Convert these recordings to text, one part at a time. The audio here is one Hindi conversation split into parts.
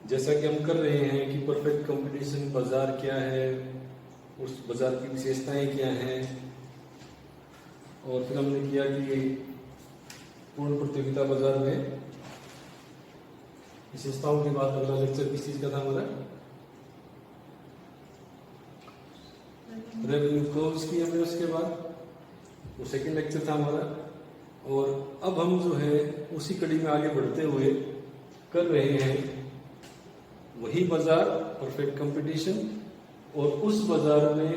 जैसा कि हम कर रहे हैं कि परफेक्ट कंपटीशन बाजार क्या है, उस बाजार की विशेषताएं क्या हैं, और फिर हमने किया कि पूर्ण प्रतियोगिता बाजार में विशेषताओं की बात। अगला लेक्चर किस चीज का था हमारा? रेवेन्यू कर्व्स की हमने उसके बाद, वो सेकंड लेक्चर था हमारा। और अब हम जो है उसी कड़ी में आगे बढ़ते हुए कर रहे हैं वही बाजार, परफेक्ट कंपटीशन, और उस बाजार में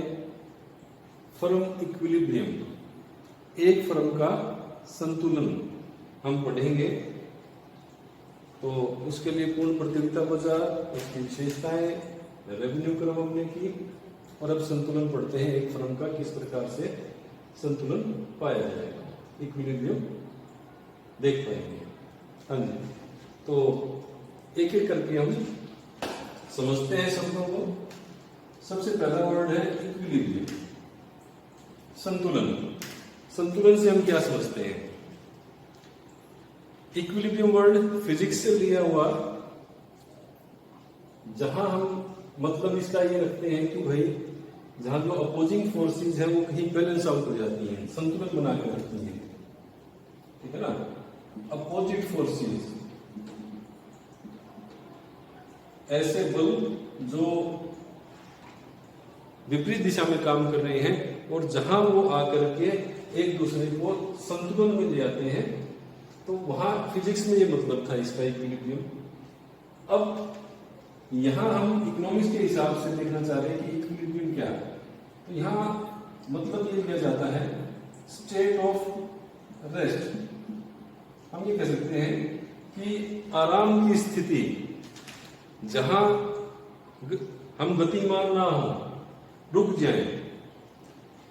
फर्म इक्विलिब्रियम, एक फर्म का संतुलन हम पढ़ेंगे। तो उसके लिए पूर्ण प्रतियोगिता बाजार, उसकी विशेषताएं, रेवेन्यू कर्व हमने की, और अब संतुलन पढ़ते हैं एक फर्म का किस प्रकार से संतुलन पाया जाएगा, इक्विलिब्रियम देख पाएंगे। हाँ जी, तो एक एक करके हम समझते हैं शब्दों को। सबसे पहला वर्ड है इक्विलिब्रियम, संतुलन। संतुलन से हम क्या समझते हैं? इक्विलिब्रियम वर्ड फिजिक्स से लिया हुआ, जहां हम मतलब इसका ये रखते हैं कि भाई जहां जो अपोजिंग फोर्सेस है वो कहीं बैलेंस आउट हो जाती हैं, संतुलन बना के रखती हैं, ठीक है ना। अपोजिट फोर्सेस, ऐसे बल जो विपरीत दिशा में काम कर रहे हैं और जहां वो आकर के एक दूसरे को संतुलन में ले जाते हैं, तो वहां फिजिक्स में ये मतलब था इसका इक्विलिब्रियम। अब यहां हम इकोनॉमिक्स के हिसाब से देखना चाह रहे हैं कि इक्विलिब्रियम क्या है। तो यहां मतलब ये लिया जाता है स्टेट ऑफ रेस्ट। हम ये कह सकते हैं कि आराम की स्थिति, जहां हम गतिमान ना हो, रुक जाए।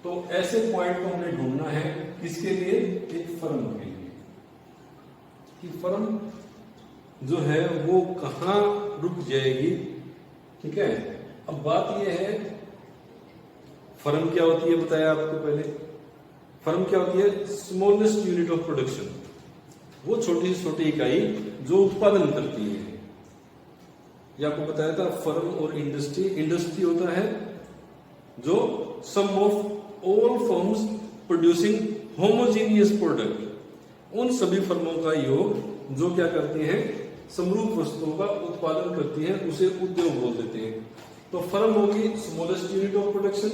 तो ऐसे पॉइंट को हमने ढूंढना है किसके लिए? एक फर्म के लिए, कि फर्म जो है वो कहां रुक जाएगी, ठीक है। अब बात यह है, फर्म क्या होती है बताया आपको पहले। फर्म क्या होती है? स्मॉलेस्ट यूनिट ऑफ प्रोडक्शन, वो छोटी से छोटी इकाई जो उत्पादन करती है। ये आपको बताया था फर्म और इंडस्ट्री। इंडस्ट्री होता है जो sum of all firms producing homogeneous product, उन सभी फर्मों का योग जो क्या करते हैं, समरूप वस्तुओं का उत्पादन करती है, उसे उद्योग बोल देते हैं। तो फर्म होगी स्मॉलेस्ट यूनिट ऑफ प्रोडक्शन।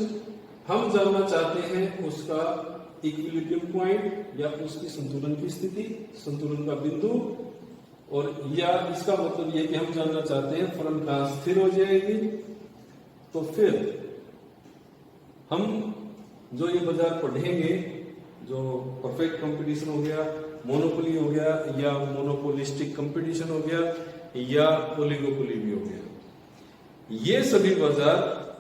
हम जानना चाहते हैं उसका इक्विलिब्रियम पॉइंट या उसकी संतुलन की स्थिति, संतुलन का बिंदु, और या इसका मतलब यह कि हम जानना चाहते हैं फर्म कहां स्थिर हो जाएगी। तो फिर हम जो ये बाजार पढ़ेंगे, जो परफेक्ट कंपटीशन हो गया, मोनोपोली हो गया, या मोनोपोलिस्टिक कंपटीशन हो गया, या ओलिगोपोली भी हो गया, ये सभी बाजार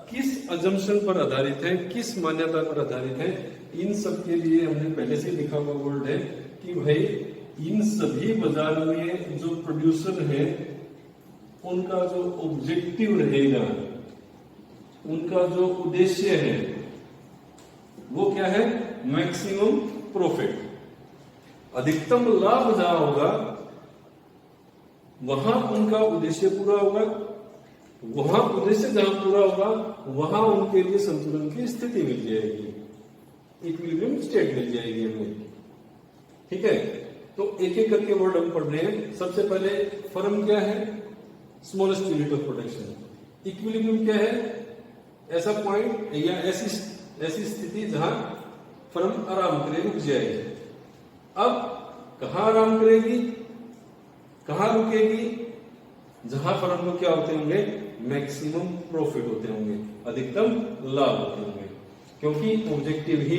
किस अजम्पशन पर आधारित है, किस मान्यता पर आधारित है, इन सब के लिए हमने पहले से लिखा हुआ वर्ड है कि भाई इन सभी बाजार में जो प्रोड्यूसर है उनका जो ऑब्जेक्टिव रहेगा, उनका जो उद्देश्य है, वो क्या है? मैक्सिमम प्रॉफिट, अधिकतम लाभ जहां होगा वहां उनका उद्देश्य पूरा होगा, वहां उद्देश्य जहां पूरा होगा वहां उनके लिए संतुलन की स्थिति मिल जाएगी, इक्विलिब्रियम स्टेट मिल जाएगी हमें, ठीक है। तो एक एक करके वर्ड हम पढ़ रहे हैं। सबसे पहले फर्म क्या है? Smallest unit of production. Equilibrium क्या है? ऐसा पॉइंट या ऐसी स्थिति जहां फर्म आराम करे, रुक जाएगी। अब कहां आराम करेगी, कहां रुकेगी? जहां फर्म को क्या होते होंगे? मैक्सिमम प्रॉफिट होते होंगे, अधिकतम लाभ होते होंगे, क्योंकि ऑब्जेक्टिव ही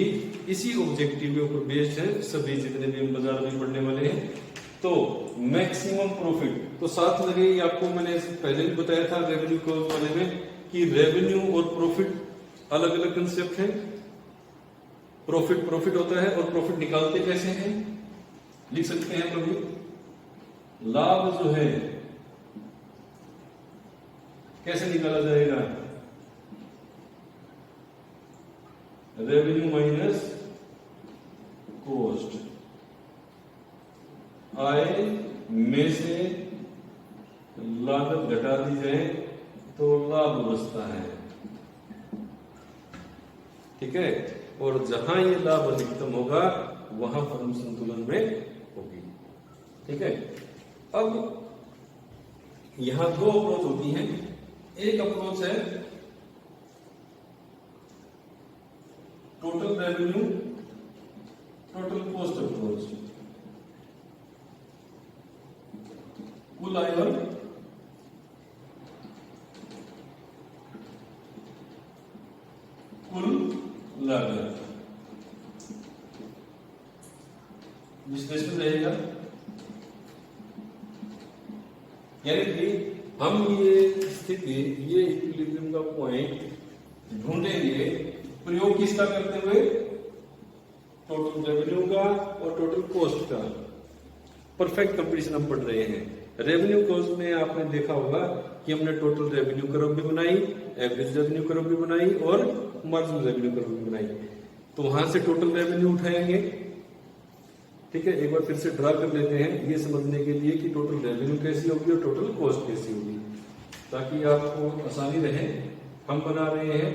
इसी ऑब्जेक्टिव के ऊपर बेस्ड है सभी जितने भी हम बाजार में पढ़ने वाले हैं। तो मैक्सिमम प्रॉफिट, तो साथ लगे, आपको मैंने पहले भी बताया था रेवेन्यू कर्व वाले में कि रेवेन्यू और प्रॉफिट अलग अलग कंसेप्ट है। प्रॉफिट होता है, और प्रॉफिट निकालते कैसे हैं? लिख सकते हैं कभी, लाभ जो है कैसे निकाला जाएगा? रेवेन्यू माइनस कॉस्ट, आय में से लागत घटा दी जाए तो लाभ बचता है, ठीक है। और जहां ये लाभ अधिकतम होगा वहां फर्म संतुलन में होगी, ठीक है। अब यहां दो अप्रोच होती हैं। एक अप्रोच है total revenue total cost approach, कुल आय और कुल लागत विश्लेषण रहेगा। यानी कि हम ये स्थिति, ये इक्विलिब्रियम का पॉइंट ढूंढेंगे प्रयोग किसका करते हुए, टोटल रेवेन्यू का और टोटल कॉस्ट का। परफेक्ट कंपटीशन हम पढ़ रहे हैं। रेवेन्यू कॉस्ट में आपने देखा होगा कि हमने टोटल रेवेन्यू कर्व भी बनाई, एवरेज रेवेन्यू कर्व भी बनाई और मार्जिनल रेवेन्यू कर्व भी बनाई। तो वहां से टोटल रेवेन्यू उठाएंगे, ठीक है। एक बार फिर से ड्रा कर लेते हैं ये समझने के लिए कि टोटल रेवेन्यू कैसी होगी और टोटल कॉस्ट कैसी होगी, ताकि आपको आसानी रहे। हम बना रहे हैं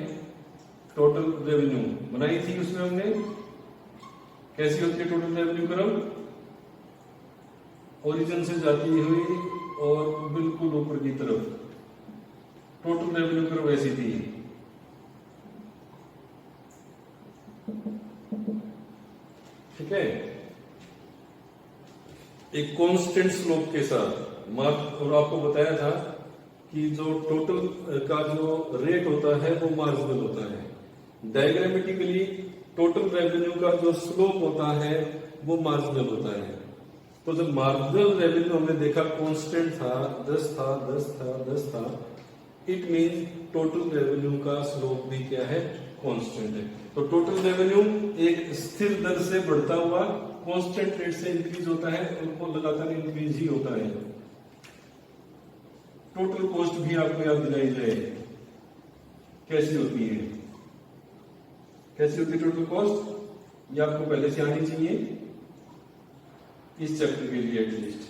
टोटल रेवेन्यू, बनाई थी उसमें हमने, कैसी होती है टोटल रेवेन्यू कर्व, ओरिजिन से जाती हुई और बिल्कुल ऊपर की तरफ टोटल रेवेन्यू कर्व ऐसी थी। ठीक है, एक कांस्टेंट स्लोप के साथ मार्क, और आपको बताया था कि जो टोटल का जो रेट होता है वो मार्जिनल होता है। डायग्रामेटिकली टोटल रेवेन्यू का जो स्लोप होता है वो मार्जिनल होता है। तो जब मार्जिनल रेवेन्यू हमने देखा कांस्टेंट था, 10 था, 10 था, 10 था, इट मीन टोटल रेवेन्यू का स्लोप भी क्या है, कांस्टेंट है। तो टोटल रेवेन्यू एक स्थिर दर से बढ़ता हुआ कांस्टेंट रेट से इंक्रीज होता है और वो लगातार इंक्रीज ही होता है। टोटल कॉस्ट भी आपको याद दिलाई जाए कैसी होती है, कैसी होती है टोटल कॉस्ट, ये आपको पहले से आनी चाहिए इस चैप्टर के लिए एटलीस्ट।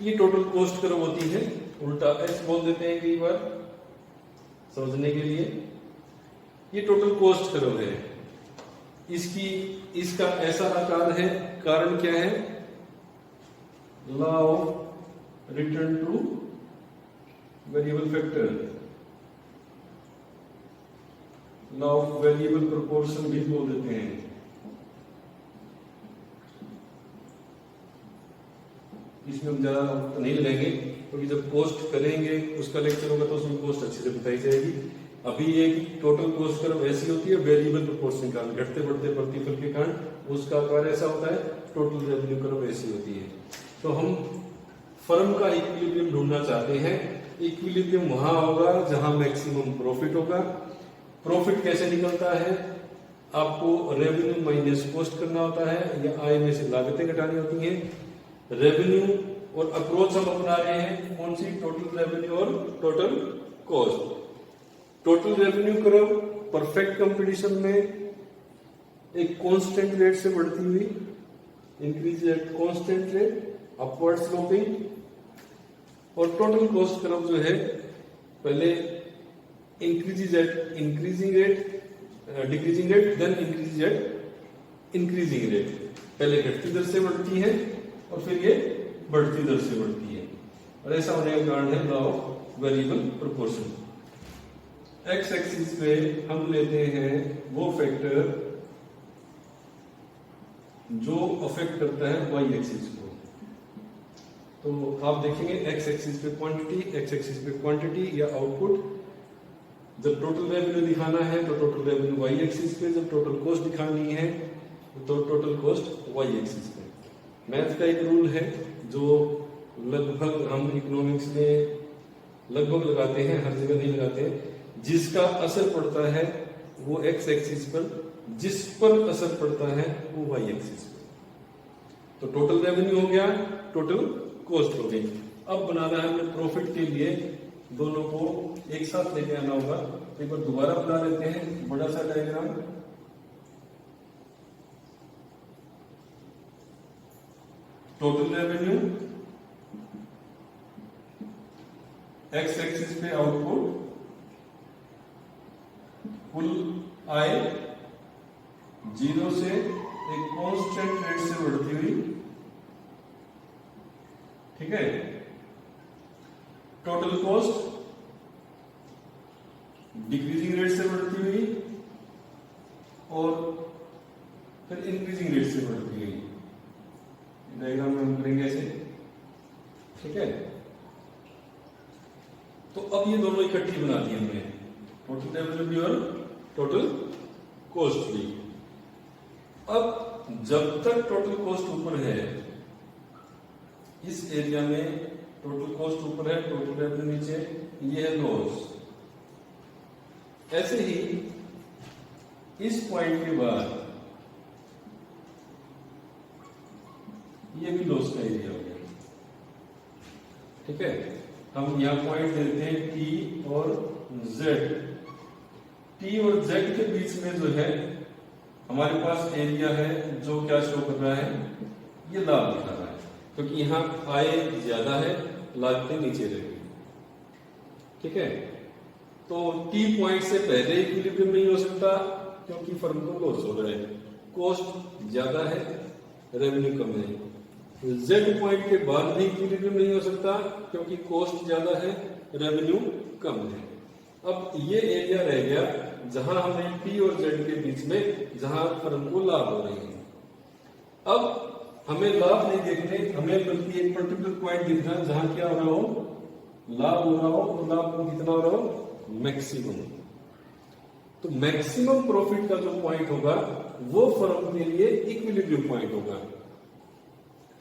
ये टोटल कॉस्ट कर्व होती है, उल्टा एस बोल देते हैं कई बार समझने के लिए। ये टोटल कॉस्ट कर्व है, इसका ऐसा आकार है, कारण क्या है, law of return two variable factor, law of variable proportion भी बोल देते हैं। इसमें हम ज्यादा तो नहीं लगाएंगे क्योंकि जब पोस्ट करेंगे उसका लेक्चर होगा तो उसमें पोस्ट अच्छे से बताई जाएगी। अभी ये टोटल कॉस्ट कर्व ऐसी होती है वेरिएबल प्रोपोर्शन का, घटते बढ़ते प्रतिफल के कारण उसका आकार ऐसा होता है। टोटल रेवेन्यू कर्व ऐसी होती है। तो हम फर्म का इक्विलिब्रियम ढूंढना चाहते हैं। इक्विलिब्रियम वहां होगा जहां मैक्सिमम प्रॉफिट होगा। प्रॉफिट कैसे निकलता है, आपको रेवेन्यू माइनस कॉस्ट करना होता है या आय में से लागतें घटानी होती हैं। रेवेन्यू और अप्रोच हम अपना रहे हैं कौन सी, टोटल रेवेन्यू और total cost. Total revenue curve perfect competition में एक कांस्टेंट रेट से बढ़ती हुई, increase at constant rate, upward sloping. और टोटल कॉस्ट कर्व जो है पहले increase at increasing rate, decreasing rate, then increase at increasing rate. पहले घटती दर से बढ़ती है और फिर ये बढ़ती दर से बढ़ती है। और ऐसा होने का कारण है law of variable proportion. X axis पे हम लेते हैं वो फैक्टर जो अफेक्ट करता है वाई एक्सिस को। तो आप देखेंगे एक्स एक्सिस पे क्वांटिटी, एक्स एक्सिस पे क्वांटिटी या आउटपुट। जब टोटल रेवेन्यू दिखाना है तो टोटल रेवेन्यू वाई एक्सिस पे, जब टोटल कॉस्ट दिखानी है तो टोटल कॉस्ट वाई एक्सिस पे। मैथ का एक रूल है जो लगभग हम इकोनॉमिक्स में लगभग लगाते हैं, हर जगह नहीं लगाते हैं। जिसका असर पड़ता है वो एक्स एक्सिस पर, जिस पर असर पड़ता है वो वाई एक्सिस पर। तो टोटल रेवेन्यू हो गया, टोटल कॉस्ट हो गई। अब बनाना है हमें प्रॉफिट के लिए, दोनों को एक साथ लेके आना होगा। एक बार दोबारा बना लेते हैं बड़ा सा diagram. Total revenue, x axis पे आउटपुट, कुल आय 0 से एक कांस्टेंट रेट से बढ़ती हुई, ठीक है। टोटल कॉस्ट डिक्रीजिंग रेट से बढ़ती हुई और फिर इंक्रीजिंग रेट से बढ़ती हुई। डायग्राम में हम करेंगे ऐसे, ठीक है। तो अब ये दोनों इकट्ठी बना दी हमने, टोटल रेवेन्यू भी और टोटल कॉस्ट भी। अब जब तक टोटल कॉस्ट ऊपर है, इस एरिया में टोटल कॉस्ट ऊपर है, टोटल रेवेन्यू नीचे, ये है लॉस। ऐसे ही इस पॉइंट के बाद ये भी लॉस का एरिया हो गया, ठीक है। हम यहां पॉइंट देते हैं टी और जेड। टी और जेड के बीच में जो है हमारे पास एरिया है जो क्या शो कर रहा है, ये लाभ दिखा रहा है, क्योंकि यहां आय ज्यादा है, लागतें नीचे रहेगी, ठीक है। तो टी पॉइंट से पहले इक्विलिब्रियम नहीं हो सकता क्योंकि फर्म को लॉस हो रहा है, कॉस्ट ज्यादा है, रेवेन्यू कम है। जेड पॉइंट के बाद भी इक्विलिब्रियम नहीं हो सकता क्योंकि कॉस्ट ज्यादा है, रेवेन्यू कम है। अब ये एरिया रह गया जहां हमें पी और जेड के बीच में, जहां फर्म को लाभ हो रहे हैं। अब हमें लाभ नहीं देखने, हमें बल्कि एक पर्टिकुलर पॉइंट दिखना है जहां क्या हो रहा हो, लाभ हो रहा हो, और लाभ कितना हो रहा हो, मैक्सिमम। तो मैक्सिमम प्रॉफिट का जो पॉइंट होगा वो फर्म के लिए इक्विलिब्रियम पॉइंट होगा,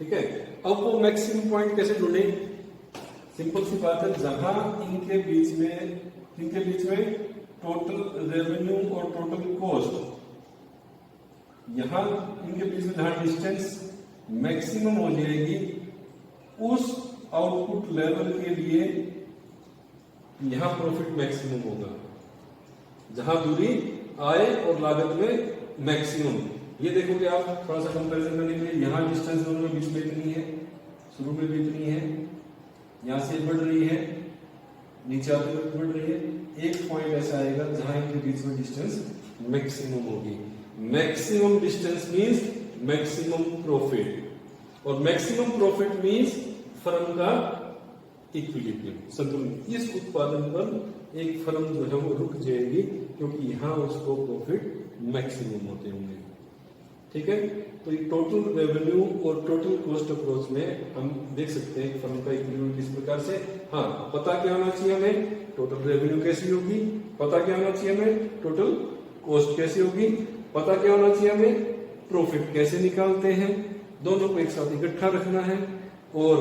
ठीक है। अब वो मैक्सिमम पॉइंट कैसे ढूंढे, सिंपल सी बात है, जहां इनके बीच में टोटल रेवेन्यू और टोटल कॉस्ट, यहां इनके बीच में जहां डिस्टेंस मैक्सिमम हो जाएगी, उस आउटपुट लेवल के लिए यहां प्रॉफिट मैक्सिमम होगा, जहां दूरी आय और लागत में मैक्सिमम। ये देखोगे आप थोड़ा सा कंपैरिजन करने के लिए, यहां डिस्टेंस दोनों के बीच में इतनी है, शुरू में भी इतनी है, यहां से बढ़ रही है, नीचे आते हुए बढ़ रही है। एक पॉइंट ऐसा आएगा जहां इनके बीच में डिस्टेंस मैक्सिमम होगी। Maximum distance means maximum profit, और मैक्सिमम प्रॉफिट मींस फर्म का इक्विलिब्रियम, संतुलन। इस उत्पादन पर एक फर्म जो है वो रुक जाएगी क्योंकि यहां उसको प्रॉफिट मैक्सिमम होते होंगे, ठीक है। तो ये टोटल रेवेन्यू और टोटल कॉस्ट अप्रोच में हम देख सकते हैं फर्म का इक्विलिब्रियम किस प्रकार से। हाँ, पता क्या होना चाहिए हमें, टोटल रेवेन्यू कैसी होगी, पता क्या होना चाहिए हमें, टोटल कॉस्ट कैसी होगी, पता क्या होना चाहिए हमें, प्रॉफिट कैसे निकालते हैं। दोनों को एक साथ इकट्ठा रखना है, और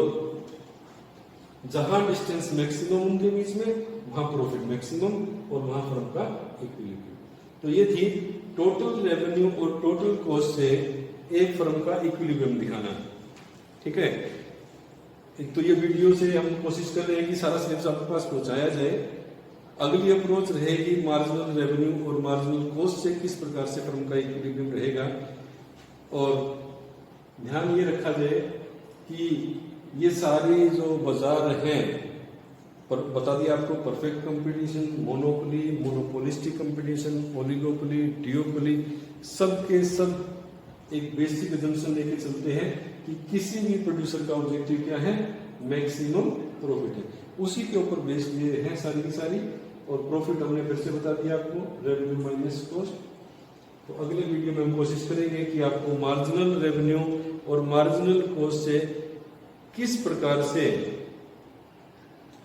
जहां डिस्टेंस मैक्सिमम उनके बीच में वहां प्रॉफिट मैक्सिमम और वहां फर्म का इक्विलिब्रियम। तो ये थी टोटल रेवेन्यू और टोटल कॉस्ट से एक फर्म का इक्विलिब्रियम दिखाना, ठीक है। एक तो ये वीडियो से हम कोशिश कर रहे हैं कि सारा सिलेबस आपके पास पहुंचाया जाए। अगली अप्रोच रहेगी मार्जिनल रेवेन्यू और मार्जिनल कॉस्ट से किस प्रकार से फर्म का इक्विलिब्रियम रहेगा, और ध्यान ये रखा जाए कि ये सारे जो बाजार हैं, पर बता दिया आपको, perfect competition, monopoly, monopolistic competition, oligopoly, डिओपोली, सब के सब एक बेसिक एजम्पशन लेके चलते हैं कि किसी भी प्रोड्यूसर का ऑब्जेक्टिव क्या है, मैक्सिमम प्रॉफिट है। उसी के ऊपर बेस्ड ये है सारी की सारी, और प्रॉफिट हमने फिर से बता दिया आपको, रेवेन्यू माइनस कॉस्ट। तो अगले वीडियो में हम कोशिश करेंगे कि आपको मार्जिनल रेवेन्यू और मार्जिनल कॉस्ट से किस प्रकार से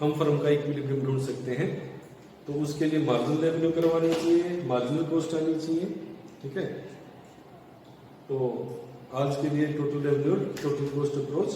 हम फर्म का इक्विलिब्रियम ढूंढ सकते हैं। तो उसके लिए मार्जिनल रेवेन्यू करवानी चाहिए, मार्जिनल कॉस्ट आनी चाहिए, ठीक है। तो आज के लिए total revenue, total cost approach